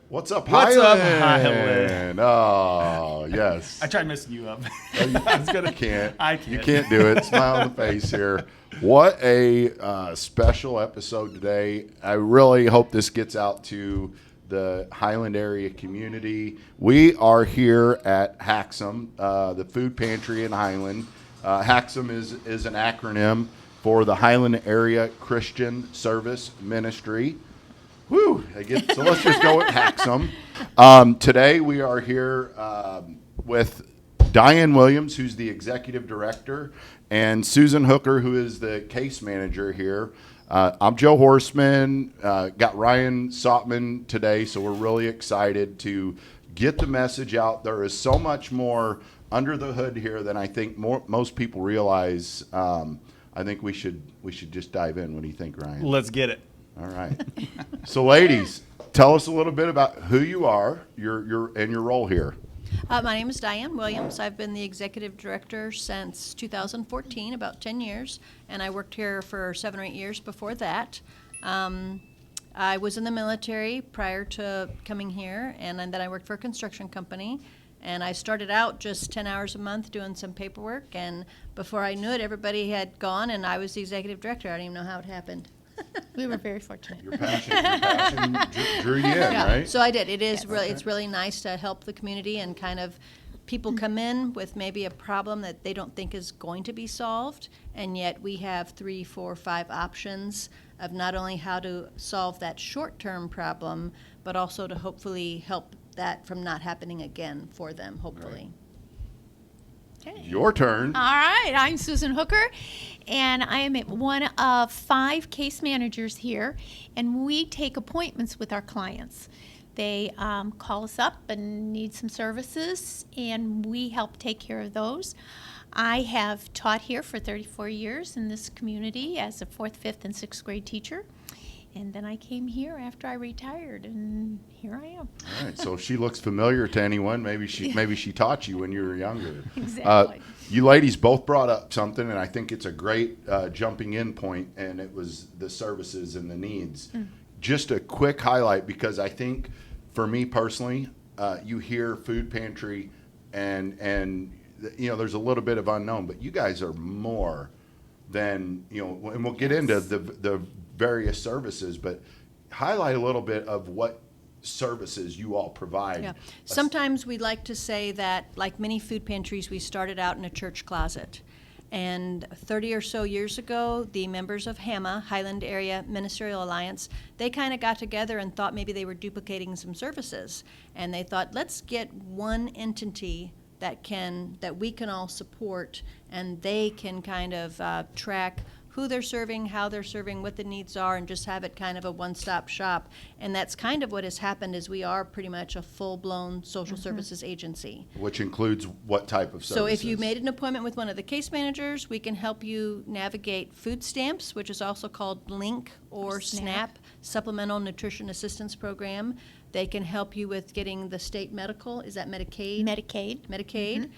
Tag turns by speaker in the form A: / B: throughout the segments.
A: What's up,
B: What's
A: Highland?
B: up, Highland?
A: Oh, yes.
B: I tried messing you up.
A: I can't.
B: I can't.
A: You can't do it. Smile on the face here. What a special episode today. I really hope this gets out to the Highland area community. We are here at HACSM, the food pantry in Highland. HACSM is an acronym for the Highland Area Christian Service Ministry. Whew, so let's just go with HACSM. Today we are here with Diane Williams, who's the executive director, and Susan Hooker, who is the case manager here. I'm Joe Horseman, got Ryan Sotman today, so we're really excited to get the message out. There is so much more under the hood here than I think most people realize. I think we should just dive in. What do you think, Ryan?
B: Let's get it.
A: All right. So, ladies, tell us a little bit about who you are, your role here.
C: My name is Diane Williams. I've been the executive director since 2014, about 10 years, and I worked here for 7 or 8 years before that. I was in the military prior to coming here, and then I worked for a construction company. And I started out just 10 hours a month doing some paperwork, and before I knew it, everybody had gone, and I was the executive director. I don't even know how it happened.
D: We were very fortunate.
A: Your passion drew you in, right?
C: So I did. It's really nice to help the community, and kind of people come in with maybe a problem that they don't think is going to be solved, and yet we have 3, 4, 5 options of not only how to solve that short-term problem, but also to hopefully help that from not happening again for them, hopefully.
D: Okay.
A: Your turn.
D: All right, I'm Susan Hooker, and I am one of 5 case managers here, and we take appointments with our clients. They call us up and need some services, and we help take care of those. I have taught here for 34 years in this community as a 4th, 5th, and 6th grade teacher. And then I came here after I retired, and here I am.
A: All right, so if she looks familiar to anyone, maybe she taught you when you were younger.
D: Exactly.
A: You ladies both brought up something, and I think it's a great jumping in point, and it was the services and the needs. Just a quick highlight, because I think for me personally, you hear food pantry, and there's a little bit of unknown, but you guys are more than, and we'll get into the various services, but highlight a little bit of what services you all provide.
C: Yeah. Sometimes we like to say that, like many food pantries, we started out in a church closet. And 30 or so years ago, the members of HAMA, Highland Area Ministerial Alliance, they kind of got together and thought maybe they were duplicating some services. And they thought, let's get one entity that we can all support, and they can kind of track who they're serving, how they're serving, what the needs are, and just have it kind of a one-stop shop. And that's kind of what has happened, is we are pretty much a full-blown social services agency.
A: Which includes what type of services?
C: So if you made an appointment with one of the case managers, we can help you navigate food stamps, which is also called LINK or SNAP, Supplemental Nutrition Assistance Program. They can help you with getting the state medical. Is that Medicaid?
D: Medicaid.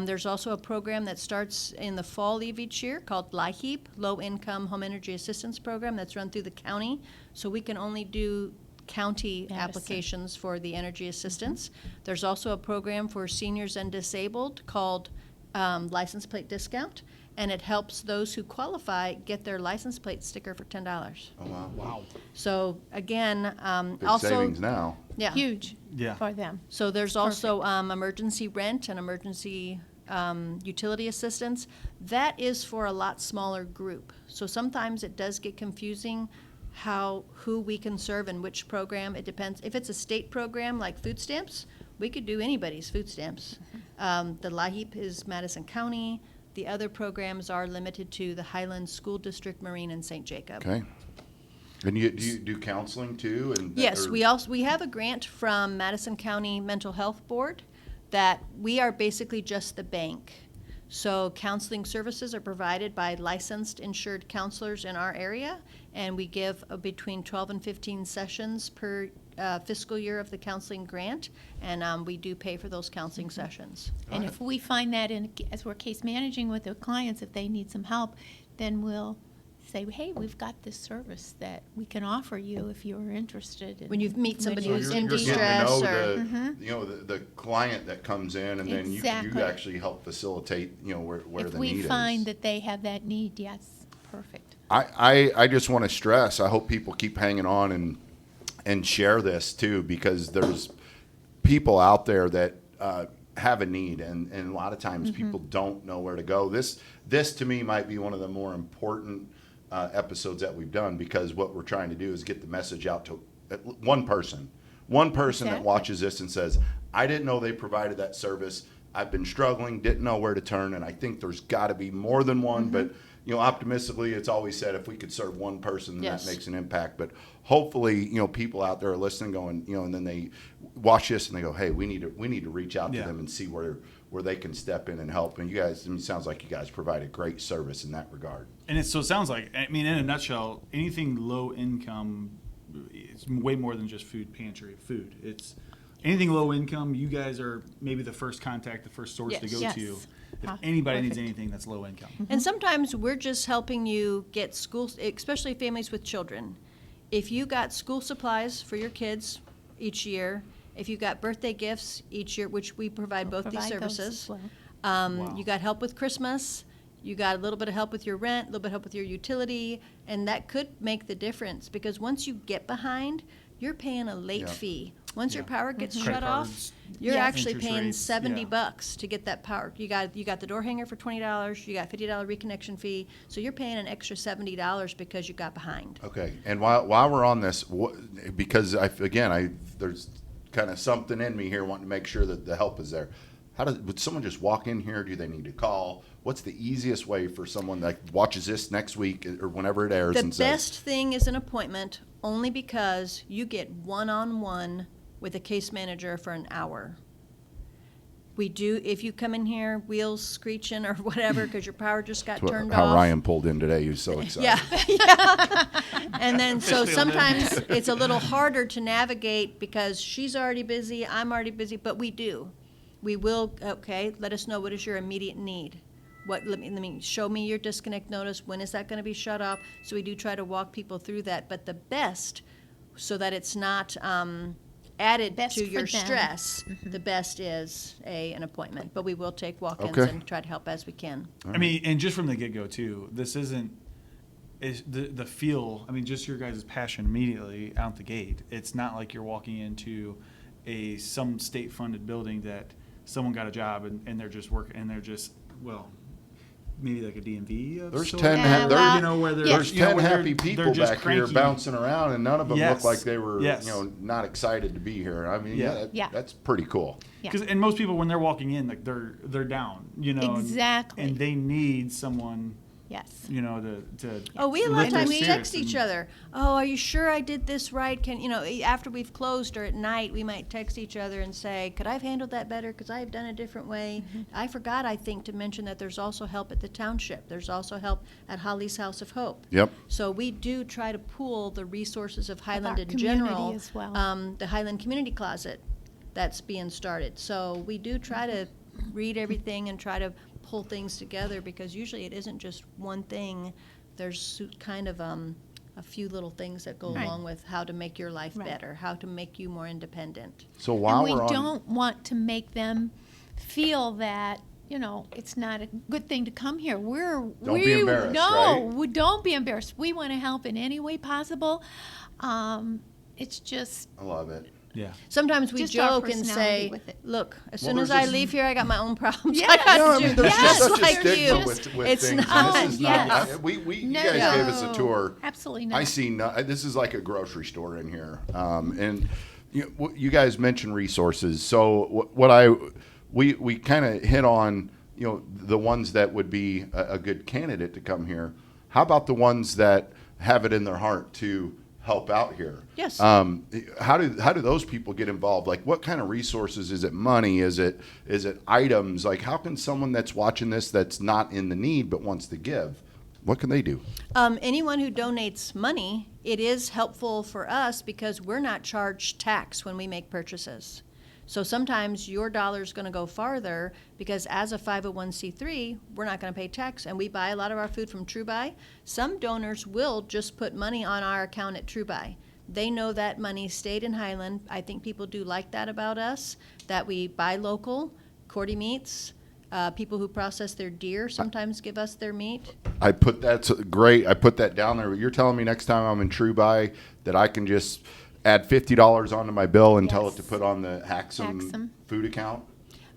C: There's also a program that starts in the fall of each year called LIHEAP, Low Income Home Energy Assistance Program, that's run through the county. So we can only do county applications for the energy assistance. There's also a program for seniors and disabled called License Plate Discount, and it helps those who qualify get their license plate sticker for $10.
A: Oh, wow.
B: Wow.
C: So again,
A: Big
C: also
A: savings now.
C: yeah.
D: Huge
B: Yeah.
D: for them.
C: So there's also emergency rent and emergency utility assistance. That is for a lot smaller group. So sometimes it does get confusing who we can serve in which program. It depends. If it's a state program like food stamps, we could do anybody's food stamps. The LIHEAP is Madison County. The other programs are limited to the Highland School District, Marine, and St. Jacob.
A: Okay. And do you do counseling too?
C: Yes, we have a grant from Madison County Mental Health Board that we are basically just the bank. So counseling services are provided by licensed insured counselors in our area, and we give between 12 and 15 sessions per fiscal year of the counseling grant, and we do pay for those counseling sessions.
D: And if we find that as we're case managing with the clients, if they need some help, then we'll say, hey, we've got this service that we can offer you if you're interested. In
C: When you meet somebody
D: when
C: who's
D: you're
C: in
A: You're
C: distress
A: getting to know
C: or
A: the, you know, the client that comes in, and then you
D: Exactly.
A: actually help facilitate, you know, where
D: if
A: the
D: we
A: need
D: find
A: is.
D: that they have that need, yes, perfect.
A: I just want to stress, I hope people keep hanging on and share this too, because there's people out there that have a need, and a lot of times people don't know where to go. This to me might be one of the more important episodes that we've done, because what we're trying to do is get the message out to one person that
D: Exactly.
A: watches this and says, I didn't know they provided that service. I've been struggling, didn't know where to turn, and I think there's got to be more than one. But you know, optimistically, it's always said if we could serve one person, then
C: Yes.
A: that makes an impact. But hopefully, you know, people out there are listening, going, you know, and then they watch this and they go, hey, we need to reach out to
B: Yeah.
A: them and see where they can step in and help. And you guys, I mean, it sounds like you guys provide a great service in that regard.
B: And it sounds like, I mean, in a nutshell, anything low income, it's way more than just food pantry food. It's anything low income. You guys are maybe the first contact, the first source to
C: Yes.
B: go
D: Yes.
B: to if
D: Ah,
B: anybody needs
D: perfect.
B: anything that's low income.
C: And sometimes we're just helping you get school, especially families with children. If you got school supplies for your kids each year, if you got birthday gifts each year, which we provide both these
D: Provide those as
C: services.
D: well.
B: Wow.
C: You got help with Christmas, you got a little bit of help with your rent, a little bit of help with your utility, and that could make the difference, because once you get behind, you're paying a late
A: Yeah.
C: fee. Once your
B: Yeah.
C: power gets
B: Credit
C: shut off,
B: cards,
C: you're
D: Yes.
C: actually
B: interest
C: paying
B: rates,
C: $70 to get that power. You got the door hanger for $20. You got $50 reconnection fee, so you're paying an extra $70 because you got behind.
A: Okay, and while we're on this, because there's kind of something in me here wanting to make sure that the help is there. Would someone just walk in here? Do they need to call? What's the easiest way for someone that watches this next week or whenever it airs
C: The
A: and says,
C: best thing is an appointment, only because you get one-on-one with a case manager for an hour. We do, if you come in here, wheels screeching or whatever, because your power just got
A: That's
C: turned
A: how
C: off.
A: Ryan pulled in today? He was so excited.
C: Yeah. And then, so sometimes it's a little harder to navigate because she's already busy, I'm already busy, but we do. We will, okay, let us know what is your immediate need. Let me show me your disconnect notice. When is that going to be shut off? So we do try to walk people through that. But the best, so that it's not added
D: Best
C: to
D: for
C: your
D: them.
C: stress, the best is an appointment. But we will take walk-ins
A: Okay.
C: and try to help as we can.
B: I mean, and just from the get-go too, this isn't is the feel. I mean, just your guys' passion immediately out the gate. It's not like you're walking into some state-funded building that someone got a job and they're just working and they're just maybe like a DMV. Of
A: There's
B: sort.
A: 10
D: Yeah, well,
B: you know, where they're,
A: There's
B: you know,
A: 10
B: where
A: happy
B: they're
A: people
B: just
A: back here
B: cranky.
A: bouncing around, and none of them
B: Yes.
A: look like they were,
B: Yes.
A: you know, not excited to be here. I mean,
B: Yeah.
D: Yeah.
A: that's pretty cool.
D: Yeah.
B: And most people when they're walking in, like they're down, you know,
D: Exactly.
B: and they need someone,
D: Yes.
B: you know, to
C: Oh, we a lot
B: lift
C: of
B: their
C: times
B: spirits
C: text
B: and-
C: each other. Oh, are you sure I did this right? After we've closed or at night, we might text each other and say, could I have handled that better? Because I've done a different way. I forgot, I think, to mention that there's also help at the township. There's also help at Holly's House of Hope.
A: Yep.
C: So we do try to pool the resources of Highland
D: our
C: in
D: community
C: general.
D: as well.
C: The Highland Community Closet that's being started. So we do try to read everything and try to pull things together, because usually it isn't just one thing. There's kind of a few little things that go
D: Right.
C: along with how to make your life
D: Right.
C: better, how to make you more independent.
A: So while
D: And we
A: we're on,
D: don't want to make them feel that, it's not a good thing to come here.
A: Don't be embarrassed,
D: No,
A: right?
D: we don't be embarrassed. We want to help in any way possible. It's just,
A: I love it.
B: Yeah.
C: Sometimes we
D: Just our
C: joke and
D: personality
C: say,
D: with it.
C: look, as
A: Well,
C: soon as
A: there's
C: I
A: this-
C: leave here, I got my own problems.
D: Yes.
C: I got
A: No, I
C: to
A: mean,
C: do
A: there's
C: just
A: just such
C: like
A: a stigma
C: you.
A: with
C: It's
A: things.
C: not,
A: And this is not.
D: yes.
A: You
D: No,
A: guys gave us a
D: no.
A: tour.
D: Absolutely not.
A: I see. This is like a grocery store in here, and you guys mentioned resources. So we kind of hit on the ones that would be a good candidate to come here. How about the ones that have it in their heart to help out here?
C: Yes.
A: How do those people get involved? Like, what kind of resources? Is it money? Is it items? Like, how can someone that's watching this that's not in the need but wants to give, what can they do?
C: Anyone who donates money, it is helpful for us because we're not charged tax when we make purchases. So sometimes your dollar is going to go farther because as a 501c3, we're not going to pay tax, and we buy a lot of our food from TrueBuy. Some donors will just put money on our account at TrueBuy. They know that money stayed in Highland. I think people do like that about us, that we buy local, Cordy meats. People who process their deer sometimes give us their meat.
A: That's great. I put that down there. You're telling me next time I'm in TrueBuy that I can just add $50 onto my bill and tell it to put on the HACSM food account?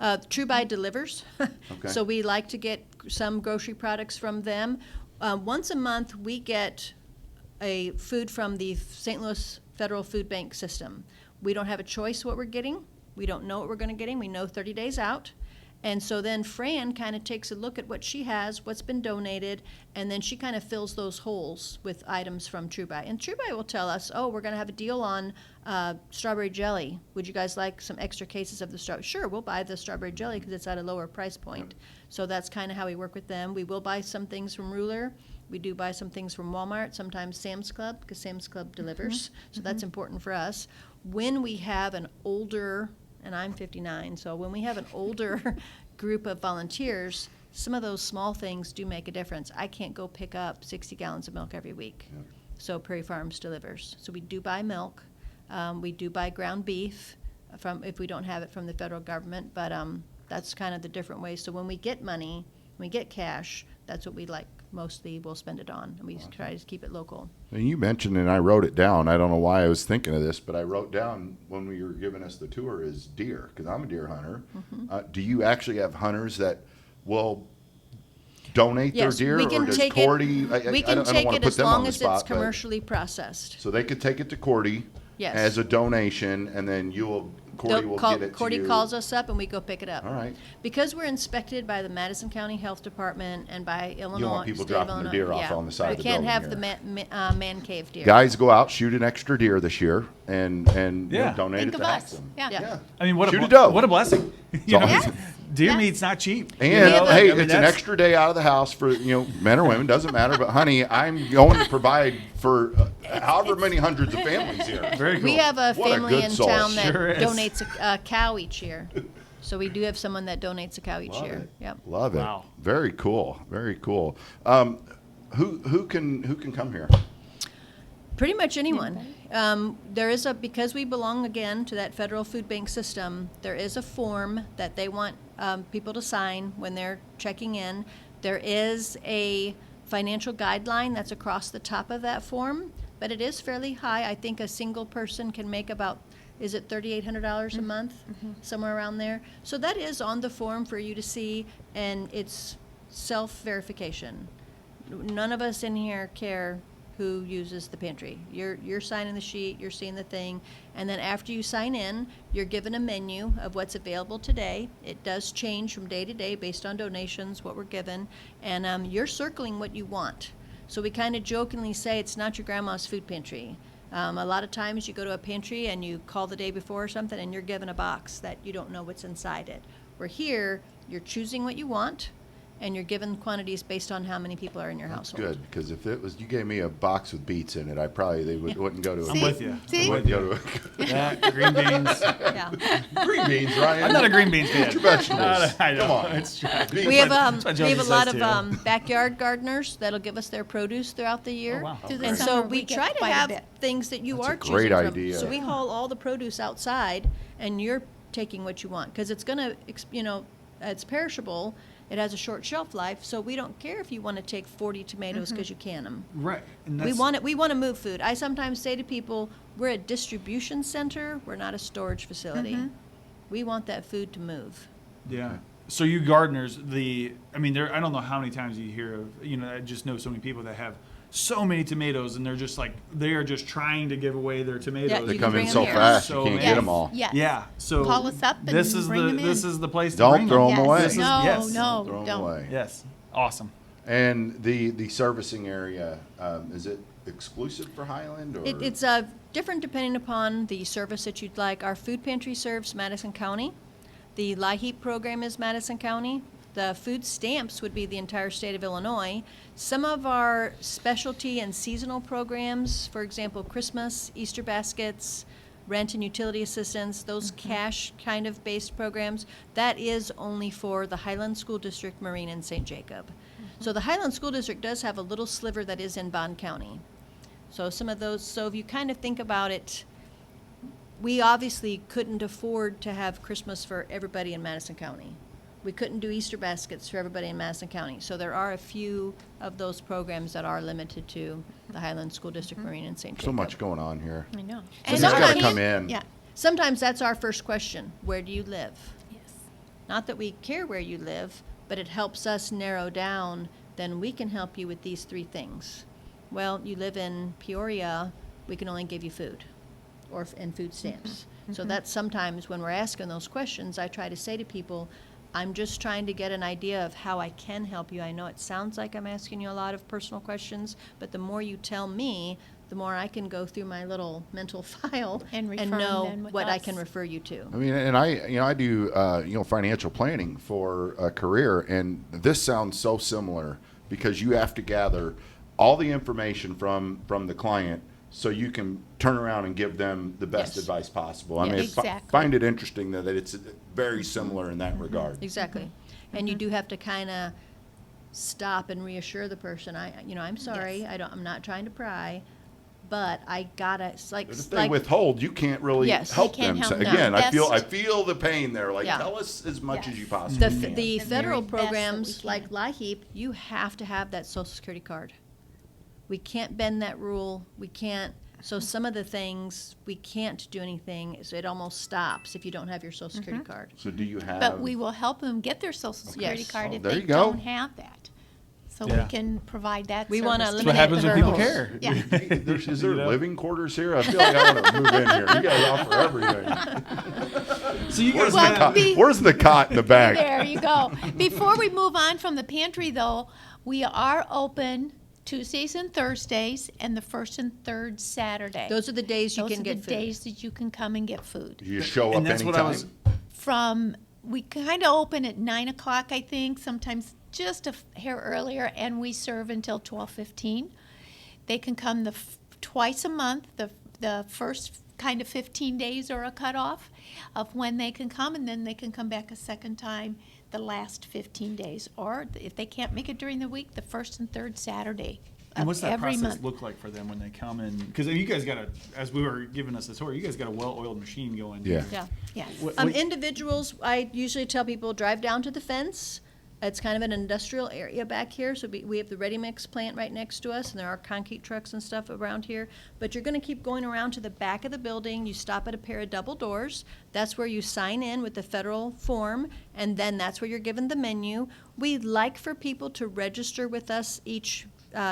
C: TrueBuy delivers.
A: Okay.
C: So we like to get some grocery products from them. Once a month, we get a food from the St. Louis Federal Food Bank system. We don't have a choice what we're getting. We don't know what we're going to get. We know 30 days out. And so then Fran kind of takes a look at what she has, what's been donated, and then she kind of fills those holes with items from TrueBuy. And TrueBuy will tell us, oh, we're going to have a deal on strawberry jelly. Would you guys like some extra cases of the strawberry? Sure, we'll buy the strawberry jelly because it's at a lower price point. So that's kind of how we work with them. We will buy some things from Ruler. We do buy some things from Walmart, sometimes Sam's Club, because Sam's Club delivers. So that's important for us. When we have an older, and I'm 59, so when we have an older group of volunteers, some of those small things do make a difference. I can't go pick up 60 gallons of milk every week. So Prairie Farms delivers. So we do buy milk. We do buy ground beef from if we don't have it from the federal government, but that's kind of the different ways. So when we get money, when we get cash, that's what we like mostly we'll spend it on, and we try to keep it local.
A: And you mentioned, and I wrote it down, I don't know why I was thinking of this, but I wrote down when we were giving us the tour is deer, because I'm a deer hunter. Do you actually have hunters that will donate
C: Yes,
A: their
C: we
A: deer,
C: can
A: or does
C: take
A: Cordy?
C: it. We
A: I
C: can
A: don't
C: take
A: want
C: it
A: to put
C: as
A: them on
C: long
A: the
C: as
A: spot,
C: it's
A: but-
C: commercially processed.
A: So they could take it to Cordy
C: Yes.
A: as a donation, and then Cordy will get it to
C: Cordy
A: you.
C: calls us up and we go pick it up.
A: All right.
C: Because we're inspected by the Madison County Health Department and by Illinois.
A: You don't want people
C: state of
A: dropping the
C: Illinois.
A: deer off on the side of the
C: We can't have
A: building
C: the man cave deer.
A: Guys, go out, shoot an extra deer this year, and
B: Yeah.
A: donate
D: Think
A: it
D: of
A: to
D: us.
A: HACSM.
D: Yeah.
C: Yeah.
B: I mean, what
A: Shoot a
B: a
A: doe.
B: what a blessing. You know,
A: awesome.
B: deer
D: Yeah.
B: meat's not cheap.
A: And
B: you know?
A: hey,
B: I mean,
A: it's an
B: that's-
A: extra day out of the house for men or women, doesn't matter. But honey, I'm going to provide for however many hundreds of families here.
B: Very cool.
C: We have a
A: What a
C: family
A: good
C: in
A: soul.
C: town that
B: Sure is.
C: donates a cow each year. So we do have someone that donates a cow each
A: Love
C: year.
A: it.
C: Yep.
A: Love it.
B: Wow.
A: Very cool. Very cool. Who can come here?
C: Pretty much anyone. There is because we belong again to that federal food bank system, there is a form that they want people to sign when they're checking in. There is a financial guideline that's across the top of that form, but it is fairly high. I think a single person can make about, is it $3,800 a month? Somewhere around there. So that is on the form for you to see, and it's self-verification. None of us in here care who uses the pantry. You're signing the sheet, you're seeing the thing, and then after you sign in, you're given a menu of what's available today. It does change from day to day based on donations, what we're given, and you're circling what you want. So we kind of jokingly say it's not your grandma's food pantry. A lot of times you go to a pantry and you call the day before or something and you're given a box that you don't know what's inside it. Where here, you're choosing what you want, and you're given quantities based on how many people are in your household.
A: Good, because if it was you gave me a box with beets in it, wouldn't go to a
B: I'm with you.
D: See?
B: I'm
A: wouldn't
B: with
A: go
B: you.
A: to
B: Yeah, green beans.
C: Yeah.
A: a green beans, Ryan.
B: I'm not a green beans fan.
A: Eat your vegetables.
B: I know.
A: Come on.
B: It's true.
A: Beans.
C: We have
B: That's what
C: we have a
B: Josie
C: lot
B: says,
C: of
B: too.
C: backyard gardeners that'll give us their produce throughout the year.
B: Oh, wow.
D: Through the
C: And so
D: summer,
C: we
D: get
C: try to
D: quite a
C: have
D: bit.
C: things that you
A: That's a
C: are
A: great
C: choosing
A: idea.
C: from. So we haul all the produce outside, and you're taking what you want because it's gonna, it's perishable. It has a short shelf life, so we don't care if you want to take 40 tomatoes because you can them.
B: Right. And
C: We
B: that's,
C: want it. We want to move food. I sometimes say to people, "We're a distribution center. We're not a storage facility. We want that food to move."
B: Yeah. So you gardeners, I don't know how many times you hear of, I just know so many people that have so many tomatoes, and they're just like, they are just trying to give away their tomatoes.
C: Yeah,
A: They
C: you
A: come
C: can
A: in
C: bring
A: so
C: them here.
A: fast,
B: So
A: you can't
B: many.
A: get them all.
D: Yes.
B: Yeah. So
D: Call us up and
B: this is
D: bring them in.
B: this is the place to
A: Don't
B: bring
A: throw
B: them.
A: them away.
D: Yes.
B: This is-
D: No,
B: yes.
D: no,
A: Throw 'em
D: don't.
A: away.
B: Yes. Awesome.
A: And the servicing area, is it exclusive for Highland? Or?
C: It's different depending upon the service that you'd like. Our food pantry serves Madison County. The LIHEAP program is Madison County. The food stamps would be the entire state of Illinois. Some of our specialty and seasonal programs, for example, Christmas, Easter baskets, rent and utility assistance, those cash kind of based programs, that is only for the Highland School District, Marine, and St. Jacob. So the Highland School District does have a little sliver that is in Bond County. So some of those, so if you kind of think about it, we obviously couldn't afford to have Christmas for everybody in Madison County. We couldn't do Easter baskets for everybody in Madison County. So there are a few of those programs that are limited to the Highland School District, Marine, and St. Jacob.
A: So much going on here.
D: I know.
A: Somebody's gotta
C: sometimes-
A: come in.
D: Yeah.
C: Sometimes that's our first question. Where do you live?
D: Yes.
C: Not that we care where you live, but it helps us narrow down, then we can help you with these 3 things. Well, you live in Peoria, we can only give you food and food stamps. So that's sometimes when we're asking those questions, I try to say to people, I'm just trying to get an idea of how I can help you. I know it sounds like I'm asking you a lot of personal questions, but the more you tell me, the more I can go through my little mental file
D: And refer
C: know
D: them with
C: what I
D: us.
C: can refer you to.
A: I mean, and I do, financial planning for a career, and this sounds so similar because you have to gather all the information from the client so you can turn around and give them the best
C: Yes.
A: advice possible. I
C: Yes.
A: mean,
D: Exactly.
A: find it interesting that it's very similar in that regard.
C: Exactly. And you do have to kind of stop and reassure the person. I'm sorry.
D: Yes.
C: I'm not trying to pry, but I gotta. It's like,
A: But if they withhold, you can't really
C: Yes.
A: help
D: You can't
A: them.
D: help
A: So
D: them.
A: again, I
D: Best-
A: feel the pain there. Like,
C: Yeah.
A: tell us as much
D: Yes.
A: as you possibly
C: the
A: can.
C: the
D: The
C: federal
D: very best that we
C: programs like
D: can.
C: LIHEAP, you have to have that Social Security card. We can't bend that rule. We can't. So some of the things we can't do anything. So it almost stops if you don't have your Social Security card.
A: So do you have?
D: But we will help them get their Social Security
C: Yes.
D: card
A: Oh,
D: if
A: there
D: they
A: you go.
D: don't have that. So
B: Yeah.
D: we can provide that
C: We
D: service.
C: wanna
D: to
B: That's what
C: eliminate
B: happens
C: the
B: when people
C: hurdles.
B: care.
D: Yeah.
A: Is there
B: You know?
A: living quarters here? I feel like I want to move in here. You guys offer everything.
B: So you
A: Where's,
B: guys
D: Well,
A: the
B: have,
A: cot? Where's the cot in the back?
D: There you go. Before we move on from the pantry, though, we are open Tuesdays and Thursdays and the first and third Saturday.
C: Those are the days you
D: Those
C: can
D: are
C: get
D: the
C: food.
D: days that you can come and get food.
A: You show up
B: and that's what I
A: anytime.
B: was.
D: We kind of open at 9 o'clock, I think, sometimes just a hair earlier, and we serve until 12:15. They can come twice a month. The first kind of 15 days are a cutoff of when they can come, and then they can come back a second time the last 15 days. Or if they can't make it during the week, the first and third Saturday
B: And
D: of
B: what's that
D: every
B: process
D: month.
B: look like for them when they come in? Because you guys got as we were giving us the tour, you guys got a well-oiled machine going.
A: Yeah.
C: Yeah.
D: Yes.
C: Individuals, I usually tell people drive down to the fence. It's kind of an industrial area back here, so we have the ready mix plant right next to us, and there are concrete trucks and stuff around here. But you're going to keep going around to the back of the building. You stop at a pair of double doors. That's where you sign in with the federal form, and then that's where you're given the menu. We like for people to register with us each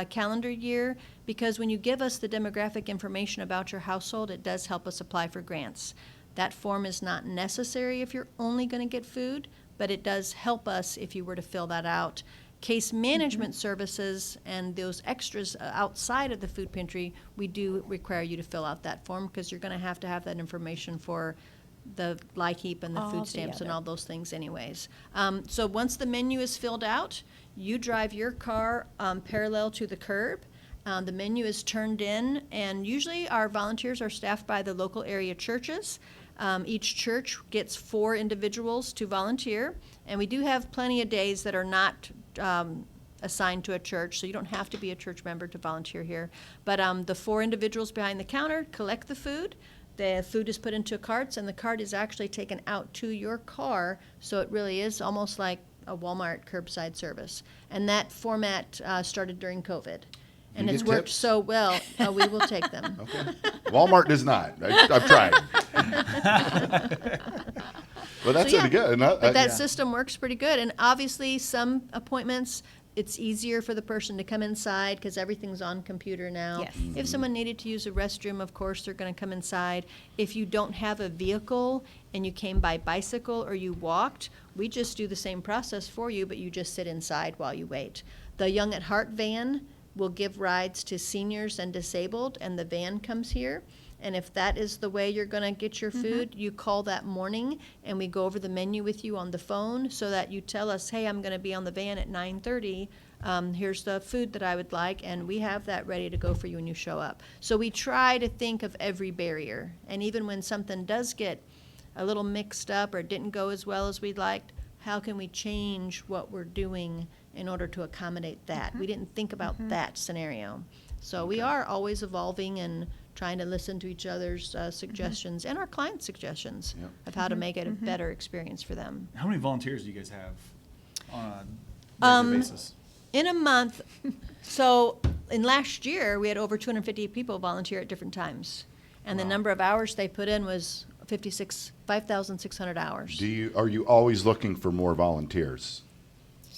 C: calendar year, because when you give us the demographic information about your household, it does help us apply for grants. That form is not necessary if you're only going to get food, but it does help us if you were to fill that out. Case management services and those extras outside of the food pantry, we do require you to fill out that form, because you're going to have that information for the LIHEAP and the
D: All
C: food stamps and
D: together.
C: all those things anyways. So once the menu is filled out, you drive your car parallel to the curb. The menu is turned in, and usually our volunteers are staffed by the local area churches. Each church gets 4 individuals to volunteer, and we do have plenty of days that are not assigned to a church, so you don't have to be a church member to volunteer here. But the 4 individuals behind the counter collect the food. The food is put into carts, and the cart is actually taken out to your car, so it really is almost like a Walmart curbside service. And that format started during COVID. And
A: You
C: it's
A: get
C: worked
A: tips?
C: so well, we will take them.
A: Okay. Walmart does not. I've tried. But that's
C: So, yeah.
A: good.
C: But that
B: yeah.
C: system works pretty good. And obviously, some appointments, it's easier for the person to come inside because everything's on computer now.
D: Yes.
C: If someone needed to use a restroom, of course, they're going to come inside. If you don't have a vehicle and you came by bicycle or you walked, we just do the same process for you, but you just sit inside while you wait. The Young at Heart van will give rides to seniors and disabled, and the van comes here. And if that is the way you're going to get your food, you call that morning, and we go over the menu with you on the phone so that you tell us, hey, I'm going to be on the van at 9:30. Here's the food that I would like, and we have that ready to go for you when you show up. So we try to think of every barrier. And even when something does get a little mixed up or didn't go as well as we'd liked, how can we change what we're doing in order to accommodate that? We didn't think about that scenario. So we are always evolving and trying to listen to each other's suggestions and our clients' suggestions of how to make it a better experience for them.
B: How many volunteers do you guys have on a regular basis?
C: In a month, so in last year, we had over 250 people volunteer at different times. And the number of hours they put in was 5,600 hours.
A: Are you always looking for more volunteers?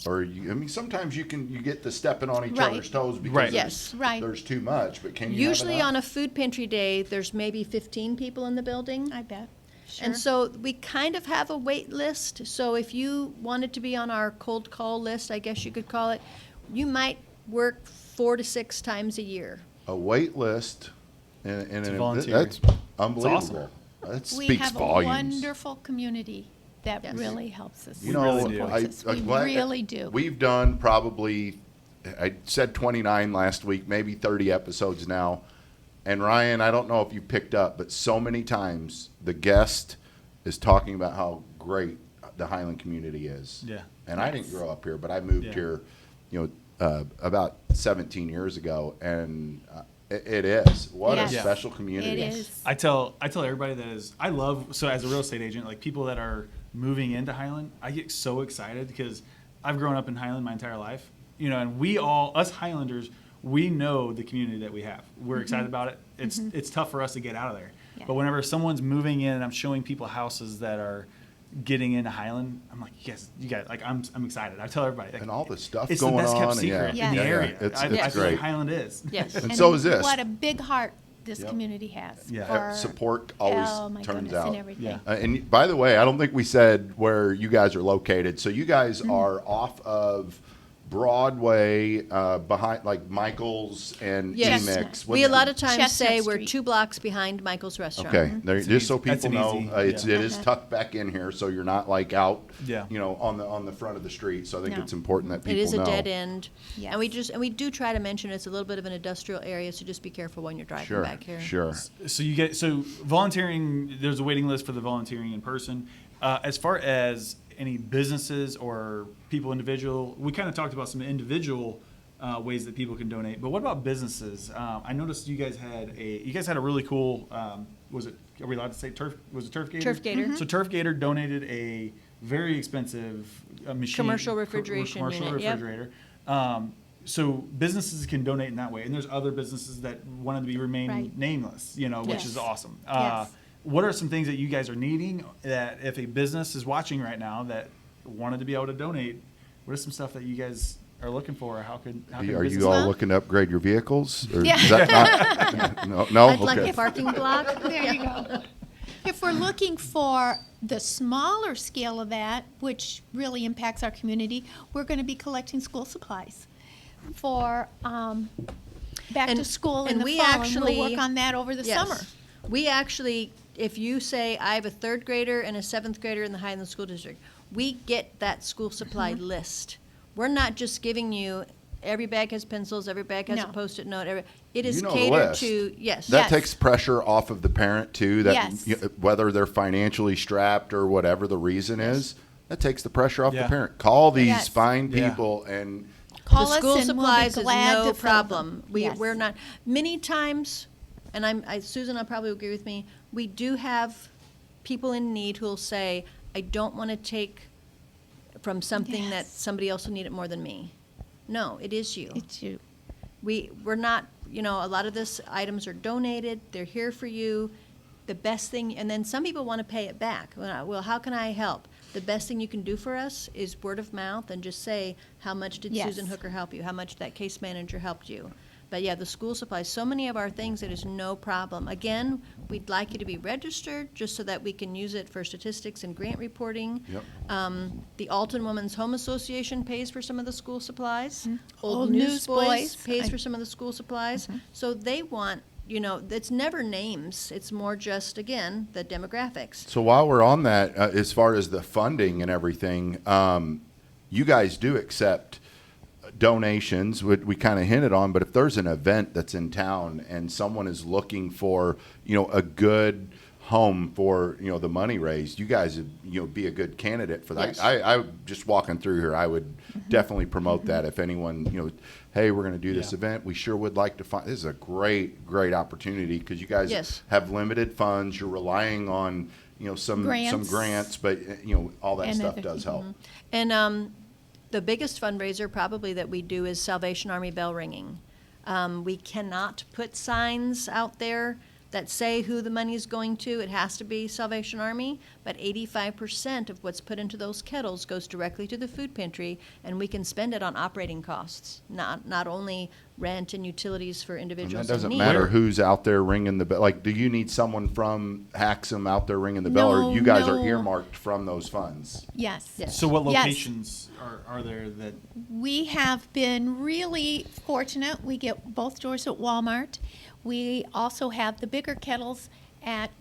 A: Or sometimes you get the stepping on each
D: Right.
A: other's toes because
B: Right.
D: Yes, right.
A: there's too much. But can you
C: Usually
A: have
C: on
A: enough?
C: a food pantry day, there's maybe 15 people in the building.
D: I bet. Sure.
C: And so we kind of have a wait list. So if you wanted to be on our cold call list, I guess you could call it, you might work 4 to 6 times a year.
A: A wait list, and
B: To volunteer.
A: that's unbelievable. That
D: we
A: speaks
D: have
A: volumes.
D: a wonderful community that
C: Yes.
D: really helps us.
A: You
B: We
A: know,
B: really do.
D: Supports us. We really do.
A: We've done probably, I said 29 last week, maybe 30 episodes now. And Ryan, I don't know if you picked up, but so many times the guest is talking about how great the Highland community is.
B: Yeah.
A: And I didn't grow up here, but I moved
B: Yeah.
A: here, about 17 years ago, and it is. What
D: Yes.
A: a special community.
D: It is.
B: I tell everybody that is, I love, so as a real estate agent, like people that are moving into Highland, I get so excited because I've grown up in Highland my entire life, and we all, us Highlanders, we know the community that we have. We're excited about it. It's tough for us to get out of there.
D: Yeah.
B: But whenever someone's moving in and I'm showing people houses that are getting into Highland, I'm like, you guys, like I'm excited. I tell everybody, like,
A: And all the stuff
B: it's
A: going
B: the best kept
A: on,
B: secret
A: yeah.
B: in the
D: Yeah.
B: area.
A: It's
B: I feel like
A: great.
B: Highland is.
C: Yes.
A: And so is this.
D: What a big heart this
A: Yep.
D: community has.
B: Yeah.
D: for-
A: Support always
D: oh my
A: turns
D: goodness,
A: out.
D: and everything.
B: Yeah.
A: And by the way, I don't think we said where you guys are located. So you guys are off of Broadway, behind like Michael's and
C: Yes.
A: Emix.
C: We a lot of times
D: Chestnut
C: say we're
D: Street.
C: 2 blocks behind Michael's restaurant.
A: Okay, there,
B: That's
A: just so
B: an easy- that's
A: people
B: an
A: know,
B: easy-
A: it is
D: Uh-huh.
A: tucked back in here, so you're not like out,
B: Yeah.
A: on the front of the street. So I think
D: No.
A: it's important that people
C: It is
A: know.
C: a dead end.
D: Yes.
C: And we do try to mention it's a little bit of an industrial area, so just be careful when you're driving
A: Sure,
C: back here.
A: sure.
B: So volunteering. There's a waiting list for the volunteering in person. As far as any businesses or people we kind of talked about some individual ways that people can donate. But what about businesses? I noticed you guys had a really cool. Are we allowed to say turf? Was it Turf Gator?
C: Turf Gator.
B: So Turf Gator donated a very expensive machine.
C: Commercial refrigeration
B: commercial
C: unit, yep.
B: refrigerator. So businesses can donate in that way, and there's other businesses that wanted to remain
D: Right.
B: nameless, which
C: Yes.
B: is awesome.
D: Yes.
B: What are some things that you guys are needing that if a business is watching right now that wanted to be able to donate, what is some stuff that you guys are looking for? How can
A: Are
B: business-
A: you all
D: Well-
A: looking to upgrade your vehicles? Or
D: Yeah.
A: is that not? No?
C: I'd like
A: Okay.
C: a parking block.
D: There you go. If we're looking for the smaller scale of that, which really impacts our community, we're going to be collecting school supplies for back to school in
C: and
D: the
C: we
D: fall,
C: actually-
D: and we'll work on that over the
C: Yes.
D: summer.
C: We actually, if you say, I have a 3rd grader and a 7th grader in the Highland School District, we get that school supply
D: Mm-hmm.
C: list. We're not just giving you, every bag has pencils, every bag has a
D: No.
C: Post-it note, it is
A: You know the
C: catered
A: list.
C: to, yes.
A: That
D: Yes.
A: takes pressure off of the parent too. That
D: Yes.
A: Whether they're financially strapped or whatever the reason is, that takes the pressure off
B: Yeah.
A: the parent. Call these
D: Yes.
A: fine
B: Yeah.
A: people and
D: Call
C: The
D: us
C: school
D: and
C: supplies
D: we'll
C: is
D: be glad
C: no
D: to fill
C: problem.
D: them.
C: We're
D: Yes.
C: not, many times, and Susan will probably agree with me, we do have people in need who'll say, I don't want to take from something that
D: Yes.
C: somebody else will need it more than me. No, it is you.
D: It's you.
C: We're not, a lot of this items are donated, they're here for you. The best thing, and then some people want to pay it back. Well, how can I help? The best thing you can do for us is word of mouth and just say, how much did
D: Yes.
C: Susan Hooker help you? How much that case manager helped you? But yeah, the school supplies, so many of our things, it is no problem. Again, we'd like you to be registered just so that we can use it for statistics and grant reporting.
A: Yep.
C: The Alton Women's Home Association pays for some of the school supplies.
D: Old Newsboys.
C: pays for some of the school supplies. So they want it's never names. It's more just, again, the demographics.
A: So while we're on that, as far as the funding and everything, you guys do accept donations, we kind of hinted on, but if there's an event that's in town and someone is looking for, a good home for, the money raised, you guys would, be a good candidate for that.
C: Yes.
A: I just walking through here, I would definitely promote that if anyone, hey, we're going to do this event. We sure would like to find, this is a great opportunity because you guys
C: Yes.
A: have limited funds. You're relying on, some grants, but, all that
D: And
A: stuff
D: other
A: does
D: things.
A: help.
C: And the biggest fundraiser probably that we do is Salvation Army bell ringing. We cannot put signs out there that say who the money is going to. It has to be Salvation Army, but 85% of what's put into those kettles goes directly to the food pantry, and we can spend it on operating costs, not only rent and utilities for
A: And
C: individuals
A: that
C: in
A: doesn't
C: need.
A: matter who's out there ringing the bell. Like, do you need someone from HACSM out there ringing the bell, or
D: No,
A: you guys are
D: no.
A: earmarked from those funds?
D: Yes.
C: Yes.
B: So what
D: Yes.
B: locations are there that?
D: We have been really fortunate. We get both doors at Walmart. We also have the bigger kettles at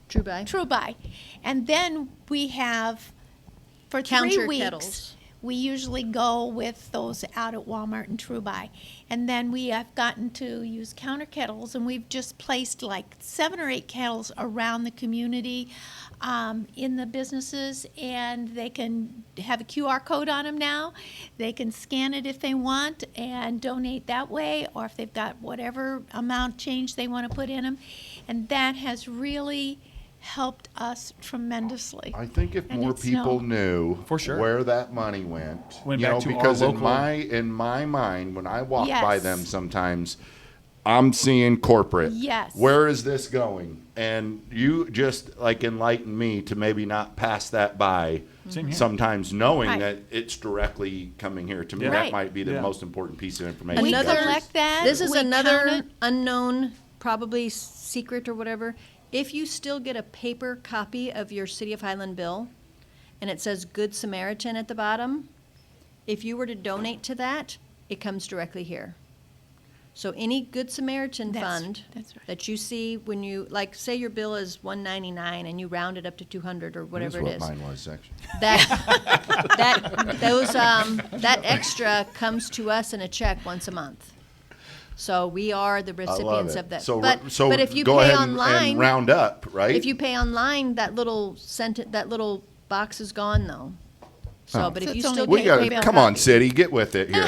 C: True buy.
D: Truby. And then we have, for 3
C: Counter
D: weeks,
C: kettles.
D: we usually go with those out at Walmart and Truby. And then we have gotten to use counter kettles, and we've just placed like 7 or 8 kettles around the community in the businesses, and they can have a QR code on them now. They can scan it if they want and donate that way, or if they've got whatever amount change they want to put in them. And that has really helped us tremendously.
A: I think if
D: And
A: more
D: it's
A: people
D: no-
A: knew
B: For sure.
A: where that money went,
B: Went back to our
A: because in
B: local-
A: my mind, when I walk by
D: Yes.
A: them sometimes, I'm seeing corporate.
D: Yes.
A: Where is this going? And you just like enlighten me to maybe not pass that by.
B: Same here.
A: Sometimes knowing
D: Right.
A: that it's directly coming here. To me,
B: Yeah.
A: that
D: Right.
A: might be the
B: Yeah.
A: most important piece of information.
D: We
A: you guys
D: collect that.
C: This is
D: we count
C: another
D: it.
C: unknown, probably secret or whatever. If you still get a paper copy of your City of Highland bill, and it says Good Samaritan at the bottom, if you were to donate to that, it comes directly here. So any Good Samaritan fund
D: That's right.
C: that you see when you, like, say your bill is $199 and you round it up to 200 or whatever it
A: That's
C: is.
A: what mine was, actually.
C: That extra comes to us in a check once a month. So we are the
A: I love
C: recipients
A: it.
C: of that.
A: So,
C: But if you
A: go
C: pay
A: ahead and
C: online,
A: round up, right?
C: if you pay online, that little box is gone though. So,
A: Oh.
C: but
D: So
C: if you
D: it's
C: still
D: only
A: we
C: get
A: got
C: paper
A: come on,
C: copy.
A: city, get with it here.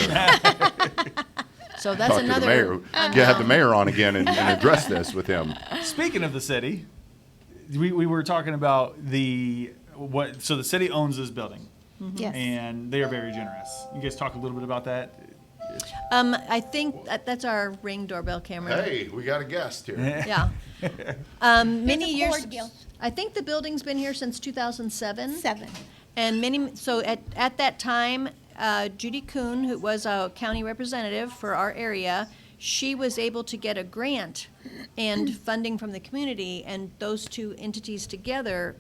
C: So that's
A: Talk
C: another.
A: to the mayor. Yeah, have the mayor on again and address this with him.
B: Speaking of the city, we were talking about so the city owns this building,
D: Yes.
B: and they are very generous. You guys talk a little bit about that.
C: I think that's our Ring doorbell camera.
A: Hey, we got a guest here.
C: Yeah. Many
D: a
C: years.
D: cord, Gil.
C: I think the building's been here since 2007.
D: 7.
C: And so at that time, Judy Kuhn, who was a county representative for our area, she was able to get a grant and funding from the community, and those two entities together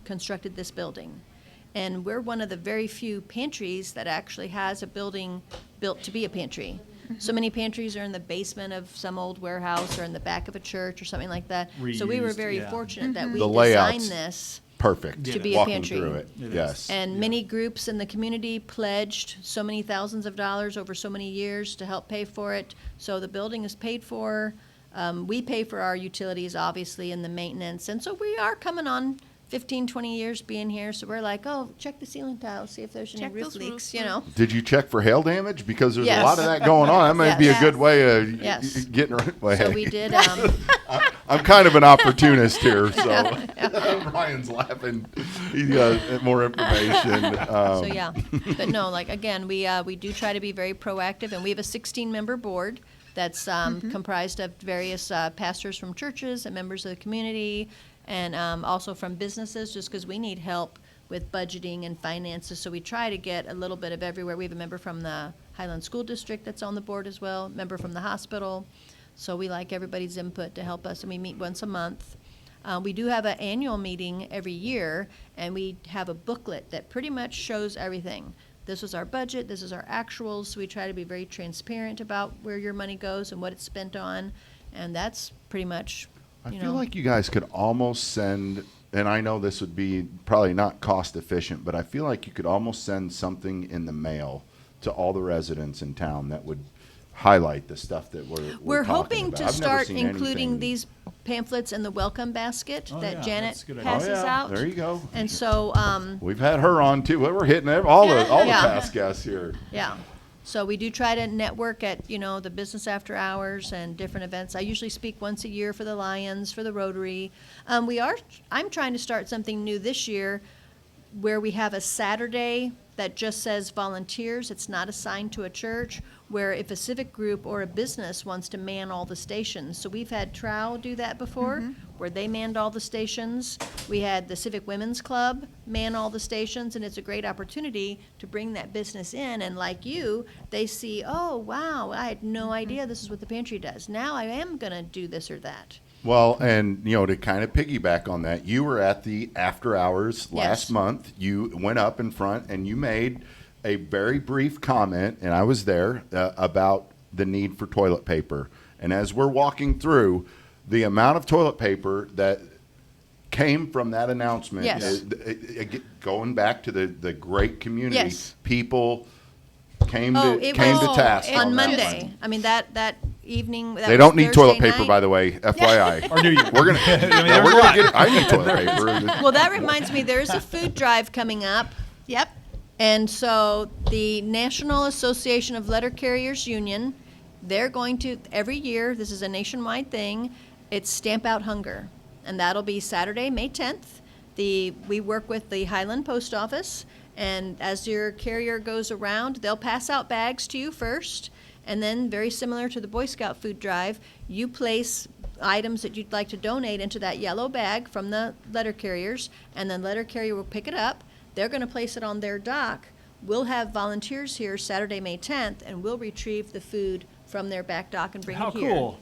C: constructed this building. And we're one of the very few pantries that actually has a building built to be a pantry. So many pantries are in the basement of some old warehouse or in the back of a church or something like that. So we were
B: Reused,
C: very
B: yeah.
C: fortunate that we
A: The layout's
C: designed this.
A: Perfect.
B: To
C: be a
A: Walking
C: pantry.
A: through it.
B: It is.
A: Yes.
C: And many groups in the community pledged so many thousands of dollars over so many years to help pay for it. So the building is paid for. We pay for our utilities, obviously, and the maintenance. And so we are coming on 15, 20 years being here. So we're like, oh, check the ceiling tiles, see if there's any
D: Check
C: roof
D: those
C: leaks,
D: roofs.
C: you know.
A: Did you check for hail damage? Because there's
C: Yes.
A: a lot of that going on. That might be a
C: Yes.
A: good way of
C: Yes.
A: getting right. Well,
C: So
A: hey,
C: we did,
A: I'm kind of an opportunist here, so Brian's laughing. He's got more information.
C: so yeah. But no, like, again, we do try to be very proactive, and we have a 16-member board that's comprised of various pastors from churches and members of the community, and also from businesses, just because we need help with budgeting and finances. So we try to get a little bit of everywhere. We have a member from the Highland School District that's on the board as well, member from the hospital. So we like everybody's input to help us, and we meet once a month. We do have an annual meeting every year, and we have a booklet that pretty much shows everything. this is our budget, this is our actuals. So we try to be very transparent about where your money goes and what it's spent on. And that's pretty much,
A: I feel like you guys could almost send, and I know this would be probably not cost efficient, but I feel like you could almost send something in the mail to all the residents in town that would highlight the stuff that we're talking
C: hoping
A: about.
C: to
A: I've never
C: start
A: seen
C: including
A: anything-
C: thing these pamphlets in the welcome basket
B: Oh,
C: that
B: yeah,
C: Janet
B: that's a good idea.
C: passes
A: Oh, yeah.
C: out.
A: There you go.
C: And so,
A: We've had her on too. We're hitting all the
C: Yeah.
A: past guests here.
C: yeah. So we do try to network at, the business after hours and different events. I usually speak once a year for the Lions, for the Rotary. I'm trying to start something new this year where we have a Saturday that just says volunteers. It's not assigned to a church, where if a civic group or a business wants to man all the stations. So we've had Trow do that before, where they manned all the stations. We had the Civic Women's Club man all the stations, and it's a great opportunity to bring that business in. And like you, they see, oh, wow, I had no idea this is what the pantry does. Now I am going to do this or that.
A: Well, and to kind of piggyback on that, you were at the after hours last
C: Yes.
A: month. You went up in front and you made a very brief comment, and I was there, about the need for toilet paper. And as we're walking through, the amount of toilet paper that came from that announcement,
C: Yes.
A: Going back to the great community,
C: Yes.
A: people came
C: Oh,
A: to
C: it
A: came
C: was
A: to task
C: on
A: that
C: Monday.
A: one.
C: I mean, that evening. That
A: They
C: was
A: don't need toilet
C: Thursday
A: paper,
C: night.
A: by the way, FYI.
B: Or do you?
A: We're gonna, no, we're gonna get. I need toilet paper.
C: Well, that reminds me, there's a food drive coming up.
D: Yep.
C: And so the National Association of Letter Carriers Union, they're going to, every year, this is a nationwide thing, it's Stamp Out Hunger. And that'll be Saturday, May 10th. We work with the Highland Post Office, and as your carrier goes around, they'll pass out bags to you first. And then, very similar to the Boy Scout food drive, you place items that you'd like to donate into that yellow bag from the letter carriers, and the letter carrier will pick it up. They're going to place it on their dock. We'll have volunteers here Saturday, May 10th, and we'll retrieve the food from their back dock and bring
B: How
C: it here.
B: cool.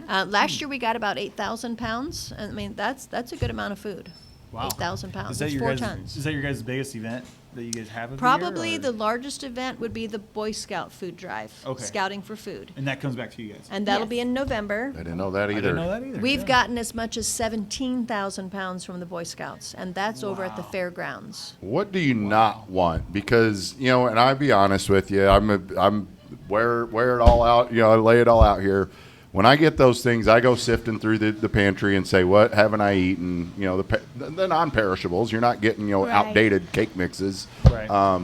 C: Last year we got about 8,000 pounds. I mean, that's a good amount of food.
B: Wow.
C: 8,000 pounds.
B: Is that
C: It's
B: your
C: 4
B: guys'
C: tons.
B: Is that your guys' biggest event that you guys have of
C: Probably
B: the
C: the
B: year?
C: largest event would be the Boy Scout food drive.
B: Okay.
C: Scouting for food.
B: And that comes back to you guys.
C: And that'll
D: Yes.
C: be in November.
A: I didn't know that
B: I
A: either.
B: didn't know that either.
C: We've
B: Yeah.
C: gotten as much as 17,000 pounds from the Boy Scouts, and that's over at the
B: Wow.
C: fairgrounds.
A: What do you not want? Because and I'll be honest with you, I'm wear it all out. I lay it all out here. When I get those things, I go sifting through the pantry and say, what haven't I eaten? The non-perishables. You're not getting
D: Right.
A: outdated cake mixes.
B: Right.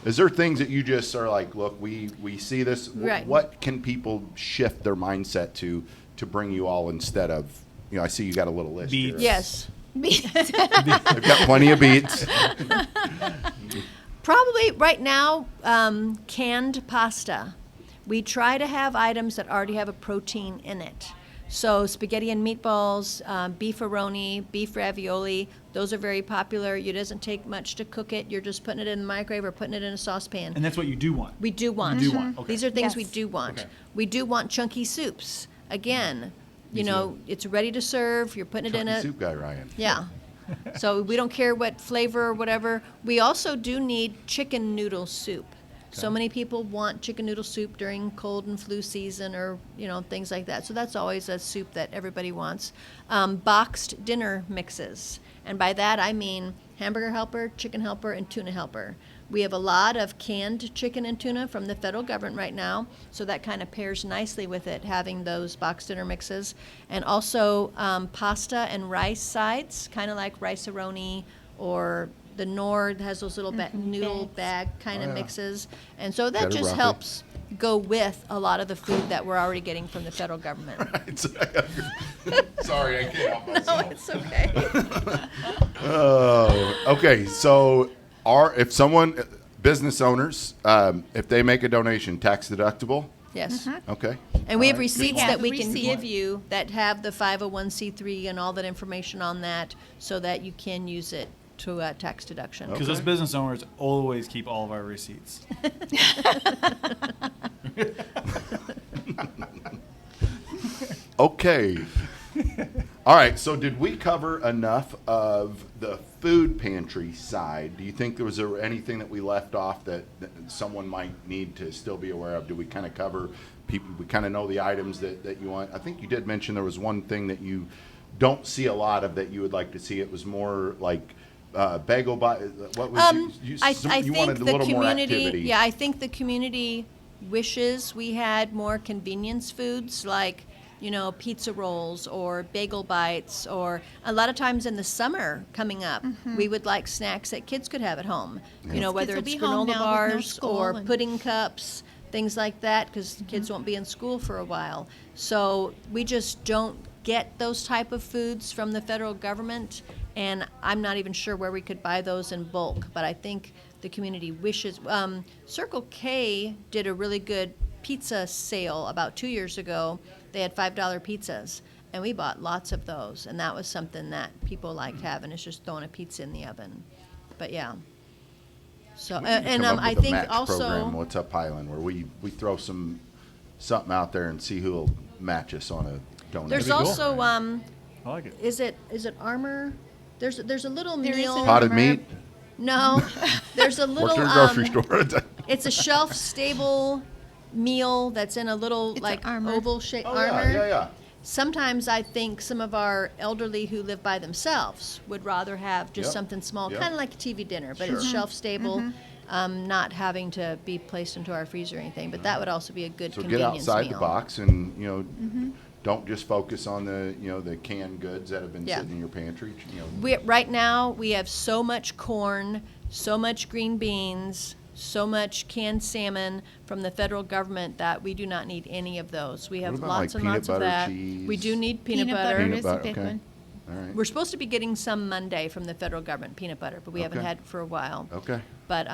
A: Is there things that you just are like, look, we see this?
C: Right.
A: What can people shift their mindset to bring you all instead of? I see you got a little list here.
B: Beets.
C: Yes.
A: They've got plenty of beets.
C: Probably right now, canned pasta. We try to have items that already have a protein in it. So spaghetti and meatballs, beefaroni, beef ravioli, those are very popular. It doesn't take much to cook it. You're just putting it in the microwave or putting it in a saucepan.
B: And that's what you do want.
C: We do want.
B: You do want, okay.
C: These are things we
D: Yes.
C: do want.
B: Okay.
C: We do want chunky soups. Again,
B: Me too.
C: it's ready to serve. You're putting it in
A: Chunky
C: a
A: soup guy, Ryan.
C: yeah. So we don't care what flavor or whatever. We also do need chicken noodle soup. So many people want chicken noodle soup during cold and flu season or, things like that. So that's always a soup that everybody wants. Boxed dinner mixes. And by that I mean hamburger helper, chicken helper, and tuna helper. We have a lot of canned chicken and tuna from the federal government right now, so that kind of pairs nicely with it, having those boxed dinner mixes. And also pasta and rice sides, kind of like rice-a-roni, or the Nord has those little noodle bag kind of
A: Oh, yeah.
C: mixes. And so that
A: Cheddar
C: just
A: broccoli.
C: helps go with a lot of the food that we're already getting from the federal government.
A: Sorry, I can't help
C: No,
A: myself.
C: it's okay.
A: Okay, so if someone, business owners, if they make a donation, tax deductible?
C: Yes.
A: Okay.
C: And we have
A: All right.
C: receipts
D: We have
C: that
D: the
C: we can
D: receipt.
C: give you that have the 501c3 and all that information on that, so that you can use it to tax deduction.
B: Because us business owners always keep all of our receipts.
A: Okay. All right, so did we cover enough of the food pantry side? Do you think there was anything that we left off that someone might need to still be aware of? Do we kind of cover people? We kind of know the items that you want. I think you did mention there was one thing that you don't see a lot of that you would like to see. It was more like bagel by. What was
C: I
A: you
C: think
A: wanted a
C: the
A: little more
C: community.
A: activity.
C: Yeah, I think the community wishes we had more convenience foods like, pizza rolls or bagel bites, or a lot of times in the summer coming up, we would like snacks that kids could have at home. Whether
D: Kids
C: it's
D: will be home
C: granola
D: now with no
C: bars
D: school
C: or
D: and-
C: pudding cups, things like that, because kids won't be in school for a while. So we just don't get those type of foods from the federal government, and I'm not even sure where we could buy those in bulk, but I think the community wishes. Circle K did a really good pizza sale about 2 years ago. They had $5 pizzas, and we bought lots of those, and that was something that people liked having, is just throwing a pizza in the oven. But yeah. So and
A: Come up
C: I
A: with a
C: think
A: match
C: also
A: program, What's Up Highland, where we throw something out there and see who'll match us on a donation.
C: there's
B: That'd be
C: also
B: I like it.
C: is it Armor? There's a little
D: There is
C: meal.
D: an
A: Potted
D: Armor.
A: meat.
C: No, there's a little.
A: Worked in a grocery store.
C: It's a shelf-stable meal that's in a little
D: It's
C: like
D: an Armor.
C: oval shape.
A: Oh,
C: Armor.
A: yeah.
C: Sometimes I think some of our elderly who live by themselves would rather have just
A: Yep.
C: something small,
A: Yep.
C: kind of like a TV dinner, but it's
A: Sure.
C: shelf-stable, not having to be placed into our freezer or anything. But that would also be a good
A: So get
C: convenience
A: outside
C: meal.
A: the box and, don't just focus on the canned goods that have been
C: Yeah.
A: sitting in your pantry.
C: Right now, we have so much corn, so much green beans, so much canned salmon from the federal government that we do not need any of those. We have
A: about,
C: lots
A: like,
C: and
A: peanut
C: lots of
A: butter,
C: that.
A: cheese?
C: We do need peanut
D: Peanut
C: butter.
D: butter
A: Peanut
D: is a
A: butter,
D: big
A: okay.
D: one.
A: All right.
C: We're supposed to be getting some Monday from the federal government, peanut butter, but we haven't
A: Okay.
C: had it for a while.
A: Okay.
C: But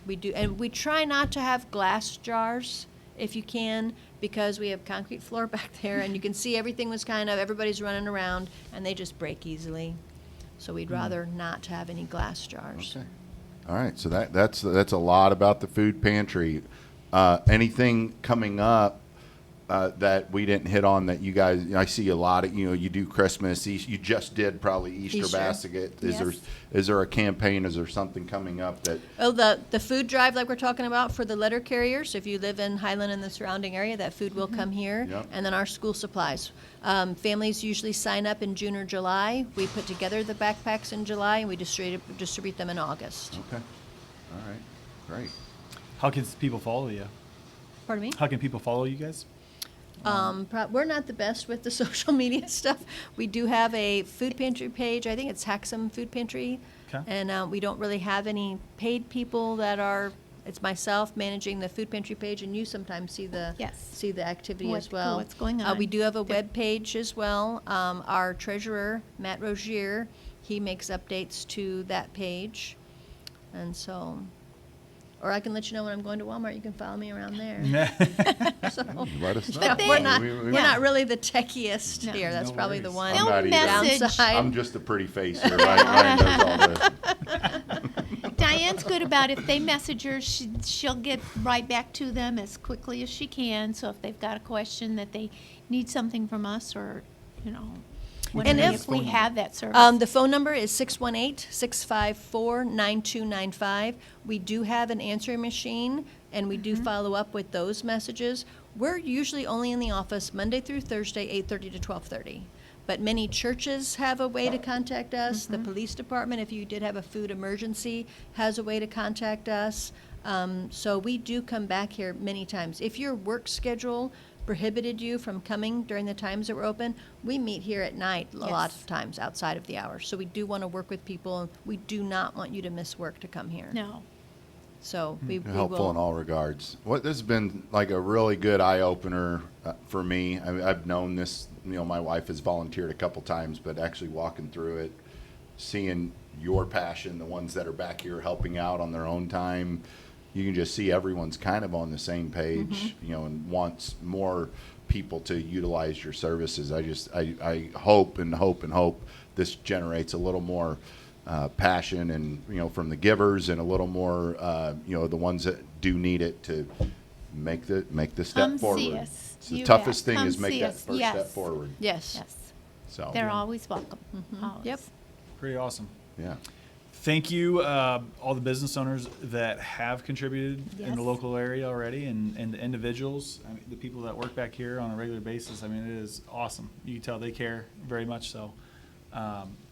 C: we do, and we try not to have glass jars if you can, because we have concrete floor back there, and you can see everything was everybody's running around, and they just break easily. So we'd rather not have any glass jars.
A: Okay. All right. So that's a lot about the food pantry. Anything coming up that we didn't hit on that you guys? I see a lot of you do Christmas. You just did probably Easter basket.
D: Yes.
A: Is there a campaign? Is there something coming up that?
C: Oh, the food drive like we're talking about for the letter carriers. If you live in Highland and the surrounding area, that food will come here.
A: Yep.
C: And then our school supplies. Families usually sign up in June or July. We put together the backpacks in July, and we distribute them in August.
A: Okay. All right. Great.
B: How can people follow you?
C: Pardon me?
B: How can people follow you guys?
C: We're not the best with the social media stuff. We do have a food pantry page. I think it's HACSM Food Pantry.
B: Okay.
C: And we don't really have any paid people that are. It's myself managing the food pantry page, and you sometimes see the
D: Yes.
C: activity as well.
D: What's going on.
C: We do have a web page as well. Our treasurer, Matt Rogier, he makes updates to that page, and so. Or I can let you know when I'm going to Walmart. You can follow me around there. So,
A: Let us know.
D: But they-
C: we're not
A: We-
C: we're not really the techiest
D: No.
C: here. That's
B: No
C: probably the
B: worries.
C: one
A: I'm not either.
D: message.
C: downside.
A: I'm just a pretty face here. Ryan does all the.
D: Diane's good about if they message her, she'll get right back to them as quickly as she can. So if they've got a question that they need something from us, or
C: And
D: if we have that service.
C: The phone number is 618-654-9295. We do have an answering machine, and we do follow up with those messages. We're usually only in the office Monday through Thursday, 8:30 to 12:30. But many churches have a way to contact us. The police department, if you did have a food emergency, has a way to contact us. So we do come back here many times. If your work schedule prohibited you from coming during the times that we're open, we meet here at night a lot
D: Yes.
C: of times outside of the hours. So we do want to work with people. We do not want you to miss work to come here.
D: No.
C: So we
A: Helpful in
C: will.
A: all regards. This has been like a really good eye opener for me. I've known this. My wife has volunteered a couple times, but actually walking through it, seeing your passion, the ones that are back here helping out on their own time, you can just see everyone's kind of on the same page, and wants more people to utilize your services. I hope this generates a little more passion and from the givers, and a little more the ones that do need it to make the step
D: Come
A: forward.
D: see us.
A: It's the
D: You
A: toughest
D: bet.
A: thing is
D: Come
A: make
D: see
A: that
D: us.
A: first
D: Yes.
A: step forward.
C: Yes.
D: Yes.
A: So
D: They're always welcome. Always.
C: Yep.
B: Pretty awesome.
A: yeah.
B: Thank you, all the business owners that have contributed in
D: Yes.
B: the local area already, and the individuals, I mean, the people that work back here on a regular basis. I mean, it is awesome. You can tell they care very much so.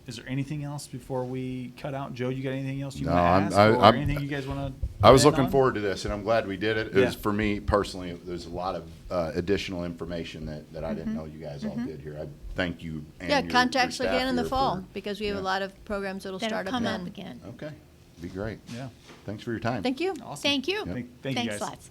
B: Is there anything else before we cut out? Joe, you got anything else you
A: No,
B: want to ask, or anything you guys want to?
A: I was looking forward to this, and I'm glad we did it. It was,
B: Yeah.
A: for me personally, there's a lot of additional information that I didn't know you guys all did here. I thank you. And
C: Yeah,
A: your
C: contact us
A: staff
C: again in the
A: here
C: fall,
A: for-
C: because we have
A: yeah.
C: a lot of programs that'll
D: That'll
C: start up
D: come up
C: then.
D: again.
A: Okay, be great.
B: Yeah.
A: Thanks for your time.
C: Thank you.
B: Awesome.
D: Thank you.
A: Yep.
B: Thank you
D: Thanks
B: guys.
D: lots.